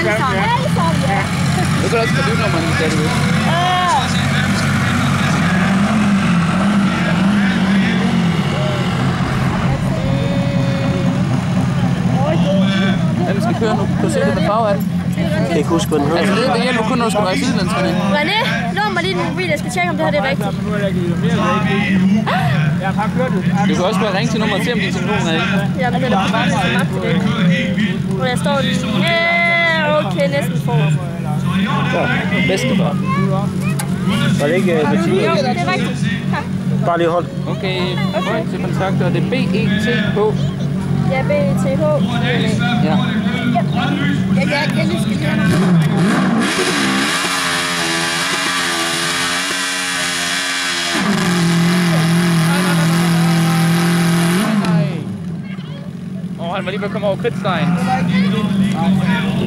Alle sammen, ja. Du kan også tage nummerne, hvis du vil. Ja, vi skal køre nu. Kan du se det med farve af den? Jeg kan ikke huske, hvad den hedder. Altså det hjælper kun, når du skal være sidelæns, René. René, lån mig lige den mobil, jeg skal tjekke, om det her det er rigtigt. Du kan også bare ringe til nummeret og se, om din telefon er ikke. Ja, men den er bare så magt til det. Og jeg står lige... Ja, okay, næsten for. Ja, bedstefar. Var det ikke Mathias? Jo, det er rigtigt. Bare lige hold. Okay, point til kontakter, og det er B-E-T-H. Ja, B-E-T-H. Ja. Jeg lige skal lige Han var lige ved at komme over kridtstegen.